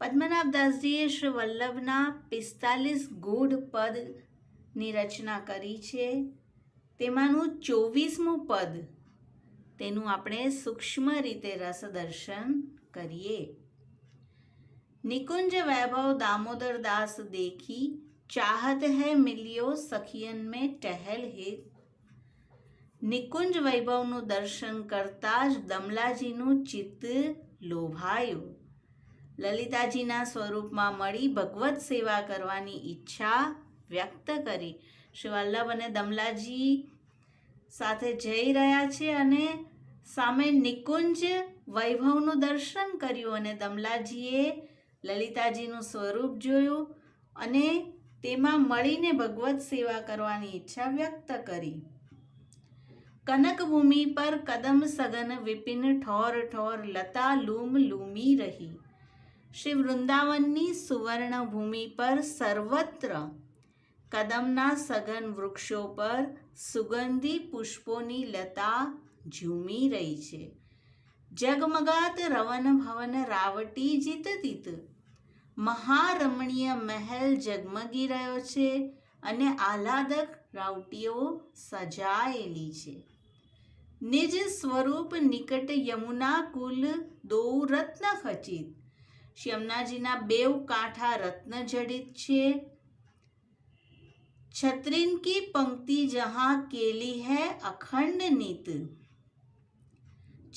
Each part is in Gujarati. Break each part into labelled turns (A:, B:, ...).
A: પદ્મનાભદાસજીએ શ્રી વલ્લભના 45 ગૂઢ પદની રચના કરી છે. તેમાંનું 24મું પદ તેનું આપણે સૂક્ષ્મ રીતે રસદર્શન કરીએ. निकुंज वैभव दामोदर दास देखी चाहत है मिलियो सखियन में टहल हित. નિકુંજ વૈભવનું દર્શન કરતા જ દમલાજીનું ચિત્ત લોભાયું. લલિતાજીના સ્વરૂપમાં મળી ભગવત સેવા કરવાની ઈચ્છા વ્યક્ત કરી. શ્રી વલ્લભ અને દમલાજી સાથે જઈ રહ્યા છે અને સામે નિકુંજ વૈભવનું દર્શન કર્યું અને દમલાજીએ લલિતાજીનું સ્વરૂપ જોયું અને તેમાં મળીને ભગવત સેવા કરવાની ઈચ્છા વ્યક્ત કરી. કનક ભૂમિ પર કદમ સઘન વિપિન ઠોર ઠોર લતા લૂમ લૂમી રહી. શ્રી વૃંદાવનની સુવર્ણ ભૂમિ પર સર્વત્ર કદમના સઘન વૃક્ષો પર સુગંધી પુષ્પોની લતા ઝૂમી રહી છે. જગમગાત રવન ભવન રાવટી જીતતીત. મહારમણીય મહેલ જગમગી રહ્યો છે અને આહલાદક રાવટીઓ સજાયેલી છે. નિજ સ્વરૂપ નિકટ યમુના કુલ દો રત્ન ખચિત. યમુનાજીના બેવ કાંઠા રત્ન જડિત છે. छत्रिन की पंक्ति जहाँ केली है अखंड नित.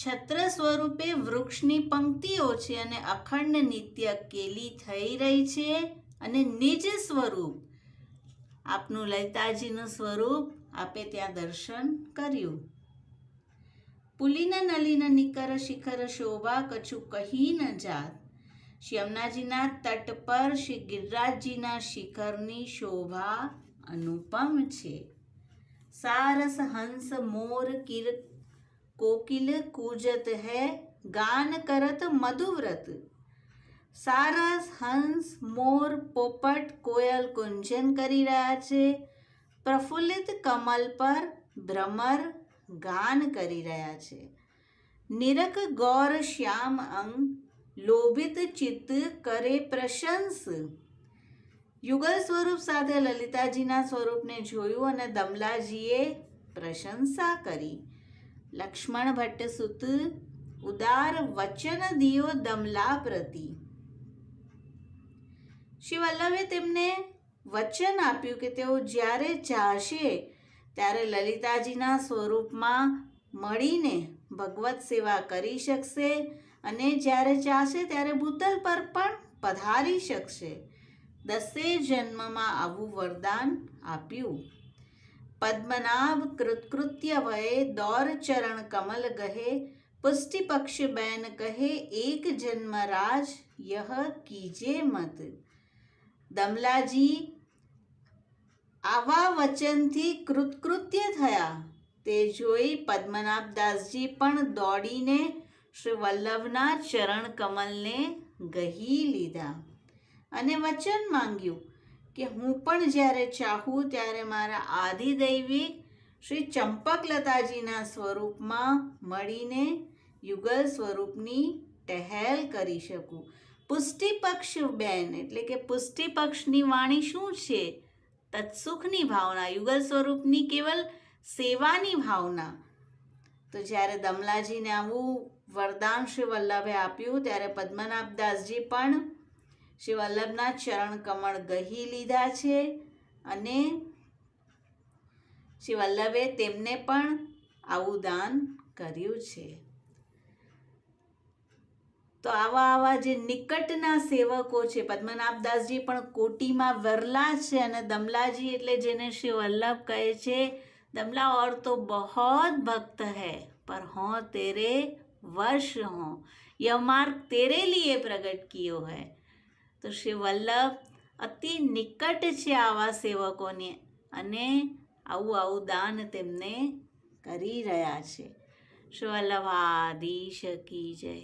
A: છત્ર સ્વરૂપે વૃક્ષની પંક્તિઓ છે અને અખંડ નિત્ય કેલી થઈ રહી છે. અને નિજ સ્વરૂપ આપનું લલિતાજીનું સ્વરૂપ આપે ત્યાં દર્શન કર્યું. પુલિન નલિન નિકર શિખર શોભા કછુ કહી ન જાત. યમુનાજીના તટ પર શ્રી ગિરિરાજજીના શિખરની શોભા અનુપમ છે. સારસ હંસ મોર કિર કોકિલ કૂજત હૈ ગાન કરત મધુવ્રત. સારસ હંસ મોર પોપટ કોયલ કુંજન કરી રહ્યા છે. પ્રફુલ્લિત કમલ પર ભ્રમર ગાન કરી રહ્યા છે. નિરક ગૌર શ્યામ અંગ લોભિત ચિત્ત કરે પ્રશંસ. યુગલ સ્વરૂપ સાથે લલિતાજીના સ્વરૂપને જોયું અને દમલાજીએ પ્રશંસા કરી. લક્ષ્મણ ભટ્ટ સુત ઉદાર વચન દિયો દમલા પ્રતિ. શ્રી વલ્લભે તેમને વચન આપ્યું કે તેઓ જ્યારે ચાહશે ત્યારે લલિતાજીના સ્વરૂપમાં મળીને ભગવત સેવા કરી શકશે અને જ્યારે ચાહશે ત્યારે ભૂતલ પર પણ પધારી શકશે. 10 જન્મમાં આવું વરદાન આપ્યું. પદ્મનાભ કૃત્કૃત્ય વયે દૌર ચરણ કમલ ગહે. પુષ્ટિ પક્ષ બેન કહે એક જન્મ રાજ યહ કીજે મત. દમલાજી આવા વચનથી કૃતકૃત્ય થયા તે જોઈ પદ્મનાભદાસજી પણ દોડીને શ્રી વલ્લભના ચરણ કમલને ગહી લીધા અને વચન માંગ્યું કે હું પણ જ્યારે ચાહું ત્યારે મારા આદિદૈવિક શ્રી ચંપકલતાજીના સ્વરૂપમાં મળીને યુગલ સ્વરૂપની ટહેલ કરી શકું. પુષ્ટિપક્ષ બેન એટલે કે પુષ્ટિપક્ષની વાણી શું છે? તત્સુખની ભાવના, યુગલ સ્વરૂપની કેવલ સેવાની ભાવના. તો જ્યારે દમલાજીને આવું વરદાન શ્રી વલ્લભે આપ્યું ત્યારે પદ્મનાભદાસજી પણ શ્રી વલ્લભના ચરણ કમળ ગહી લીધા છે અને શ્રી વલ્લભે તેમને પણ આવું દાન કર્યું છે. તો આવા જે નિકટના સેવકો છે, પદ્મનાભદાસજી પણ કોટીમાં વરલા છે અને દમલાજી એટલે જેને શ્રી વલ્લભ કહે છે, दमला और तो बहुत भक्त है पर हों तेरे वश हों, यह मार्ग तेरे लिए प्रकट कियो है. તો શ્રી વલ્લભ અતિ નિકટ છે આવા સેવકોને અને આવું દાન તેમને કરી રહ્યા છે. શ્રી વલ્લભાધીશ કી જય.